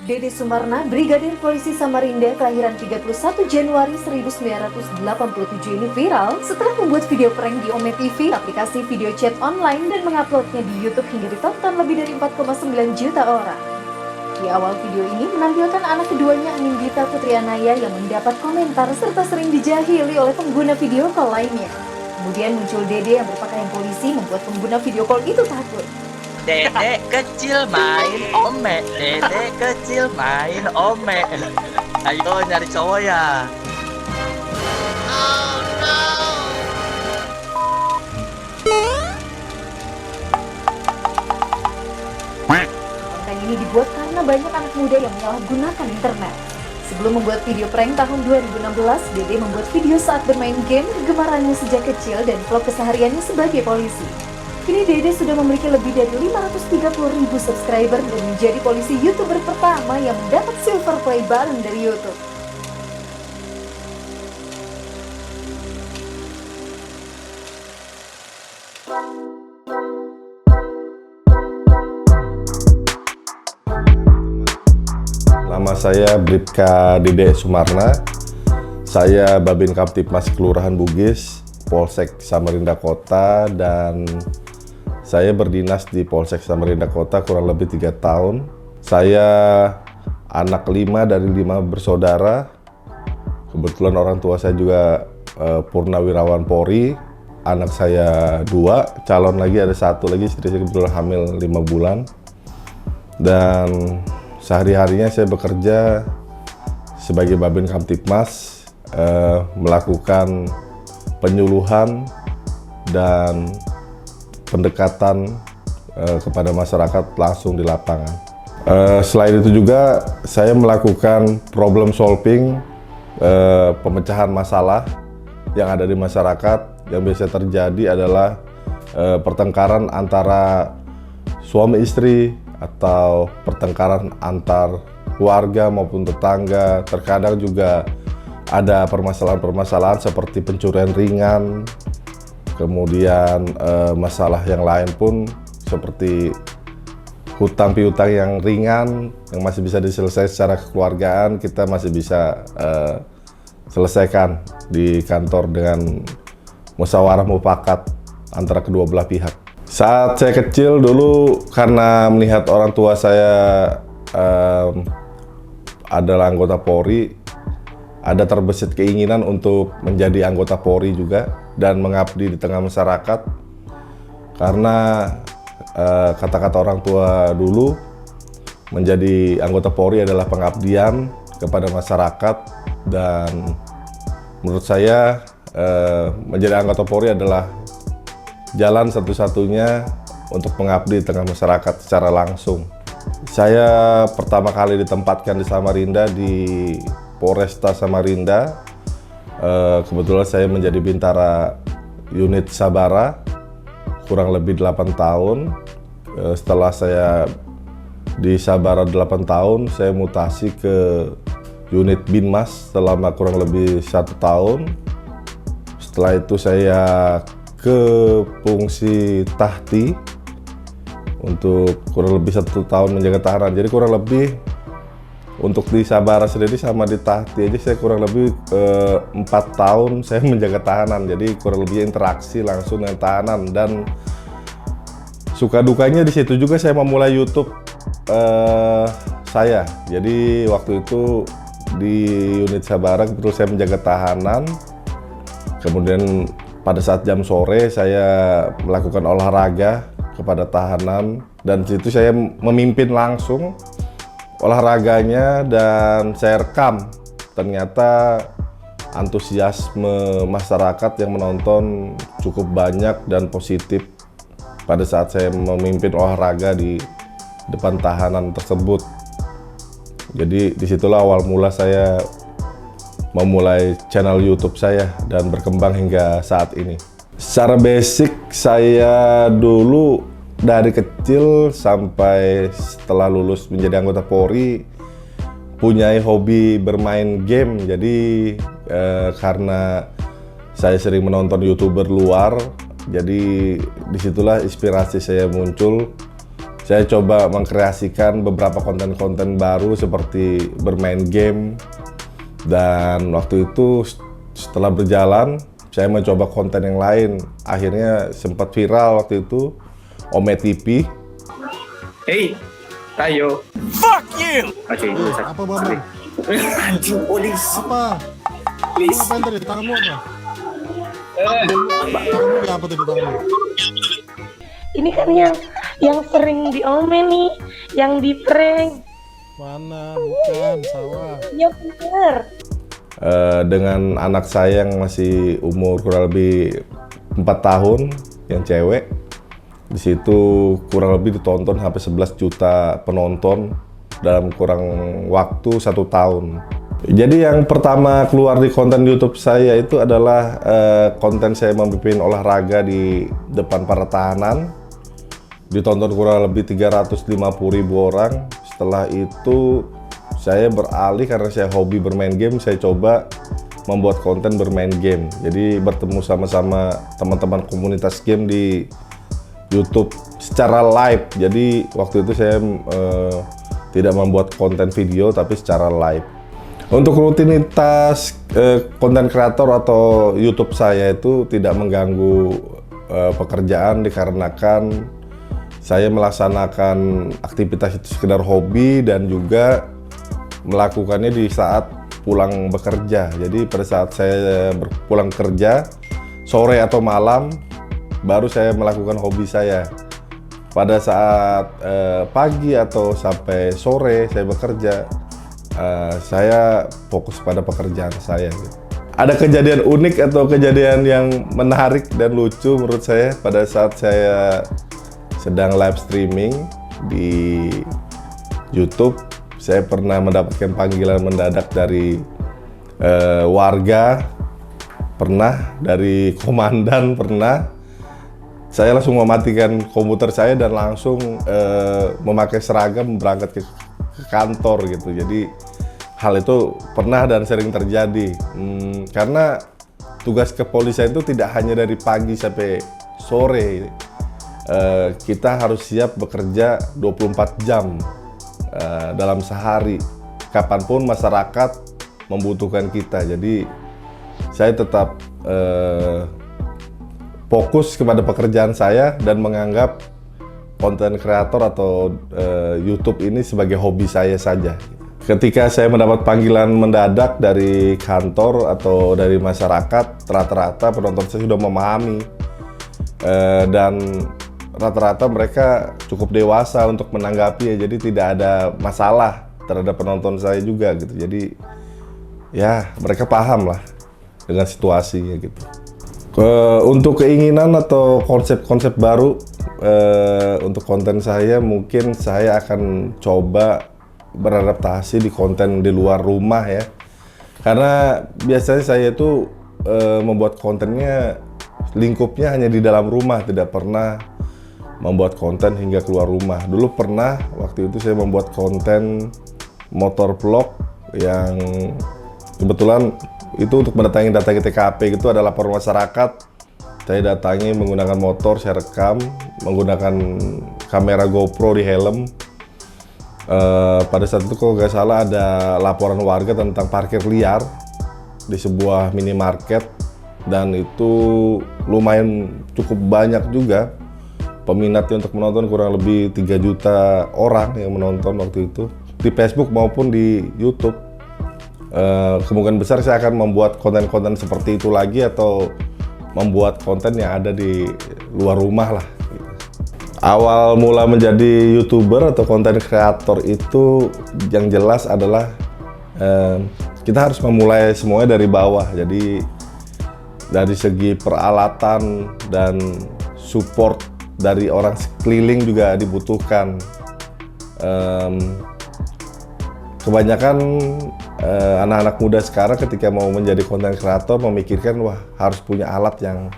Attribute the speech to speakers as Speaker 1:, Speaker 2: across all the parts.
Speaker 1: Dede Sumarna, Brigadir Polisi Samarinda kelahiran 31 Januari 1987 ini viral setelah membuat video prank di Ome TV, aplikasi video chat online, dan menguploadnya di YouTube hingga ditonton lebih dari 4,9 juta orang. Di awal video ini menampilkan anak keduanya Anindita Putrianaya yang mendapat komentar serta sering dijahili oleh pengguna video call lainnya. Kemudian muncul Dede yang berpakaian polisi membuat pengguna video call itu takut.
Speaker 2: Dedek kecil main ome, dedek kecil main ome. Ayo nyari cowok ya.
Speaker 1: Konten ini dibuat karena banyak anak muda yang menyalahgunakan internet. Sebelum membuat video prank tahun 2016, Dede membuat video saat bermain game kegemarannya sejak kecil dan vlog kesehariannya sebagai polisi. Kini Dede sudah memiliki lebih dari 530.000 subscriber dan menjadi polisi YouTuber pertama yang mendapat silver play button dari YouTube.
Speaker 3: Nama saya Bribka Dede Sumarna. Saya Babin Kamtibmas Kelurahan Bugis, Polsek Samarinda Kota, dan saya berdinas di Polsek Samarinda Kota kurang lebih 3 tahun. Saya anak 5 dari 5 bersaudara. Kebetulan orang tua saya juga purnawirawan Polri. Anak saya 2, calon lagi ada 1 lagi, istri saya kebetulan hamil 5 bulan. Dan sehari-harinya saya bekerja sebagai Babin Kamtibmas, melakukan penyuluhan dan pendekatan kepada masyarakat langsung di lapangan. Selain itu juga saya melakukan problem solving, pemecahan masalah yang ada di masyarakat. Yang biasa terjadi adalah pertengkaran antara suami istri atau pertengkaran antar keluarga maupun tetangga. Terkadang juga ada permasalahan-permasalahan seperti pencurian ringan, kemudian masalah yang lain pun seperti hutang piutang yang ringan yang masih bisa diselesaikan secara kekeluargaan, kita masih bisa selesaikan di kantor dengan musyawarah mufakat antara kedua belah pihak. Saat saya kecil dulu, karena melihat orang tua saya adalah anggota Polri, ada terbesit keinginan untuk menjadi anggota Polri juga dan mengabdi di tengah masyarakat. Karena kata-kata orang tua dulu, menjadi anggota Polri adalah pengabdian kepada masyarakat, dan menurut saya menjadi anggota Polri adalah jalan satu-satunya untuk mengabdi di tengah masyarakat secara langsung. Saya pertama kali ditempatkan di Samarinda, di Polresta Samarinda. Kebetulan saya menjadi bintara unit Sabara kurang lebih 8 tahun. Setelah saya di Sabara 8 tahun, saya mutasi ke unit Binmas selama kurang lebih 1 tahun. Setelah itu saya ke fungsi Tahti untuk kurang lebih 1 tahun menjaga tahanan. Jadi kurang lebih untuk di Sabara sendiri sama di Tahti aja saya kurang lebih 4 tahun saya menjaga tahanan. Jadi kurang lebih interaksi langsung dengan tahanan, dan suka dukanya di situ juga saya memulai YouTube saya. Jadi waktu itu di unit Sabara betul saya menjaga tahanan. Kemudian pada saat jam sore saya melakukan olahraga kepada tahanan, dan di situ saya memimpin langsung olahraganya dan saya rekam. Ternyata antusiasme masyarakat yang menonton cukup banyak dan positif pada saat saya memimpin olahraga di depan tahanan tersebut. Jadi disitulah awal mula saya memulai channel YouTube saya dan berkembang hingga saat ini. Secara basic saya dulu dari kecil sampai setelah lulus menjadi anggota Polri punya hobi bermain game. Jadi karena saya sering menonton YouTuber luar, jadi disitulah inspirasi saya muncul. Saya coba mengkreasikan beberapa konten-konten baru seperti bermain game. Dan waktu itu setelah berjalan, saya mencoba konten yang lain. Akhirnya sempat viral waktu itu, Ome TV.
Speaker 4: Hey, tayo.
Speaker 2: Fuck you.
Speaker 4: Oke,
Speaker 5: Apa Bambang?
Speaker 4: anjing polis.
Speaker 5: Apa?
Speaker 4: Please.
Speaker 5: Apa yang tadi? Tanganmu apa? Tanganmu ya apa tadi tanganmu?
Speaker 6: Ini kan yang sering diomen nih, yang di prank.
Speaker 5: Mana? Bukan, sawah.
Speaker 6: Ya bener.
Speaker 3: Dengan anak saya yang masih umur kurang lebih 4 tahun, yang cewek. Di situ kurang lebih ditonton sampai 11 juta penonton dalam kurang waktu 1 tahun. Jadi yang pertama keluar di konten YouTube saya itu adalah konten saya memimpin olahraga di depan para tahanan. Ditonton kurang lebih 350.000 orang. Setelah itu saya beralih karena saya hobi bermain game, saya coba membuat konten bermain game. Jadi bertemu sama-sama teman-teman komunitas game di YouTube secara live. Jadi waktu itu saya tidak membuat konten video tapi secara live. Untuk rutinitas konten kreator atau YouTube saya itu tidak mengganggu pekerjaan dikarenakan saya melaksanakan aktivitas itu sekedar hobi dan juga melakukannya di saat pulang bekerja. Jadi pada saat saya pulang kerja, sore atau malam, baru saya melakukan hobi saya. Pada saat pagi atau sampai sore saya bekerja, saya fokus pada pekerjaan saya. Ada kejadian unik atau kejadian yang menarik dan lucu menurut saya pada saat saya sedang live streaming di YouTube. Saya pernah mendapatkan panggilan mendadak dari warga, pernah dari komandan, pernah. Saya langsung mematikan komputer saya dan langsung memakai seragam berangkat ke kantor gitu. Jadi hal itu pernah dan sering terjadi. Karena tugas kepolisian itu tidak hanya dari pagi sampai sore. Kita harus siap bekerja 24 jam dalam sehari. Kapanpun masyarakat membutuhkan kita. Jadi saya tetap fokus kepada pekerjaan saya dan menganggap konten kreator atau YouTube ini sebagai hobi saya saja. Ketika saya mendapat panggilan mendadak dari kantor atau dari masyarakat, rata-rata penonton saya sudah memahami dan rata-rata mereka cukup dewasa untuk menanggapi ya, jadi tidak ada masalah terhadap penonton saya juga gitu. Jadi ya mereka paham lah dengan situasinya gitu. Untuk keinginan atau konsep-konsep baru untuk konten saya, mungkin saya akan coba beradaptasi di konten di luar rumah ya. Karena biasanya saya itu membuat kontennya lingkupnya hanya di dalam rumah, tidak pernah membuat konten hingga keluar rumah. Dulu pernah, waktu itu saya membuat konten motor vlog yang kebetulan itu untuk mendatangi data TKP, itu ada laporan masyarakat. Saya datangi menggunakan motor, saya rekam menggunakan kamera GoPro di helm. Pada saat itu kalau nggak salah ada laporan warga tentang parkir liar di sebuah minimarket, dan itu lumayan cukup banyak juga peminatnya untuk menonton, kurang lebih 3 juta orang yang menonton waktu itu di Facebook maupun di YouTube. Kemungkinan besar saya akan membuat konten-konten seperti itu lagi atau membuat konten yang ada di luar rumah lah. Awal mula menjadi YouTuber atau konten kreator itu yang jelas adalah kita harus memulai semuanya dari bawah. Jadi dari segi peralatan dan support dari orang sekeliling juga dibutuhkan. Kebanyakan anak-anak muda sekarang ketika mau menjadi konten kreator memikirkan wah harus punya alat yang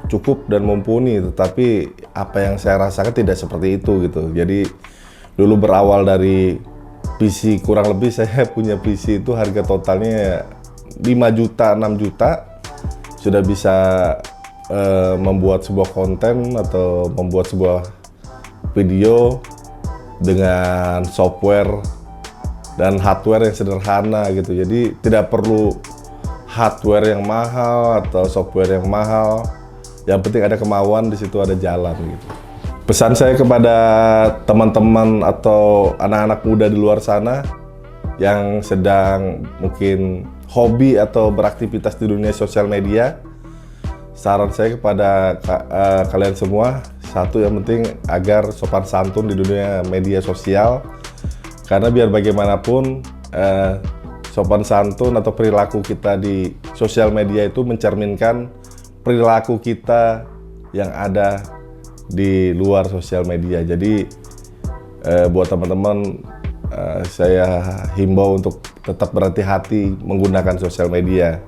Speaker 3: cukup dan mumpuni, tetapi apa yang saya rasakan tidak seperti itu gitu. Jadi dulu berawal dari PC, kurang lebih saya punya PC itu harga totalnya 5 juta, 6 juta sudah bisa membuat sebuah konten atau membuat sebuah video dengan software dan hardware yang sederhana gitu. Jadi tidak perlu hardware yang mahal atau software yang mahal. Yang penting ada kemauan, di situ ada jalan gitu. Pesan saya kepada teman-teman atau anak-anak muda di luar sana yang sedang mungkin hobi atau beraktivitas di dunia sosial media, saran saya kepada kalian semua, satu yang penting agar sopan santun di dunia media sosial, karena biar bagaimanapun sopan santun atau perilaku kita di sosial media itu mencerminkan perilaku kita yang ada di luar sosial media. Jadi buat teman-teman, saya himbau untuk tetap berhati-hati menggunakan sosial media,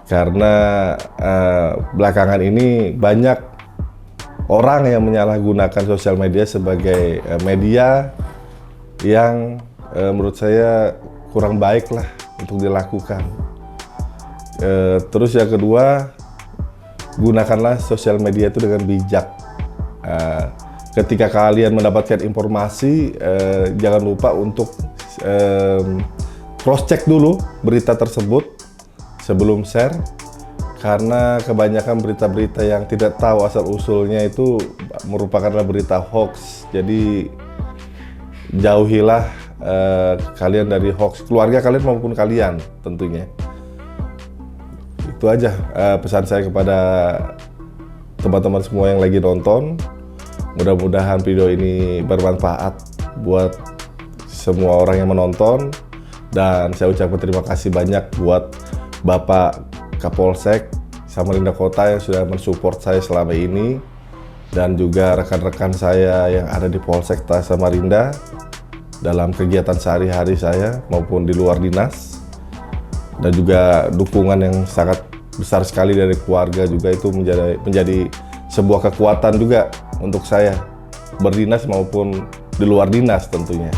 Speaker 3: karena belakangan ini banyak orang yang menyalahgunakan sosial media sebagai media yang menurut saya kurang baik lah untuk dilakukan. Terus yang kedua, gunakanlah sosial media itu dengan bijak. Ketika kalian mendapatkan informasi, jangan lupa untuk cross check dulu berita tersebut sebelum share, karena kebanyakan berita-berita yang tidak tahu asal usulnya itu merupakan berita hoax. Jadi jauhilah kalian dari hoax, keluarga kalian maupun kalian tentunya. Itu aja pesan saya kepada teman-teman semua yang lagi nonton. Mudah-mudahan video ini bermanfaat buat semua orang yang menonton, dan saya ucapkan terima kasih banyak buat Bapak Kapolsek Samarinda Kota yang sudah mensupport saya selama ini, dan juga rekan-rekan saya yang ada di Polsek Samarinda dalam kegiatan sehari-hari saya maupun di luar dinas, dan juga dukungan yang sangat besar sekali dari keluarga juga, itu menjadi sebuah kekuatan juga untuk saya berdinas maupun di luar dinas tentunya.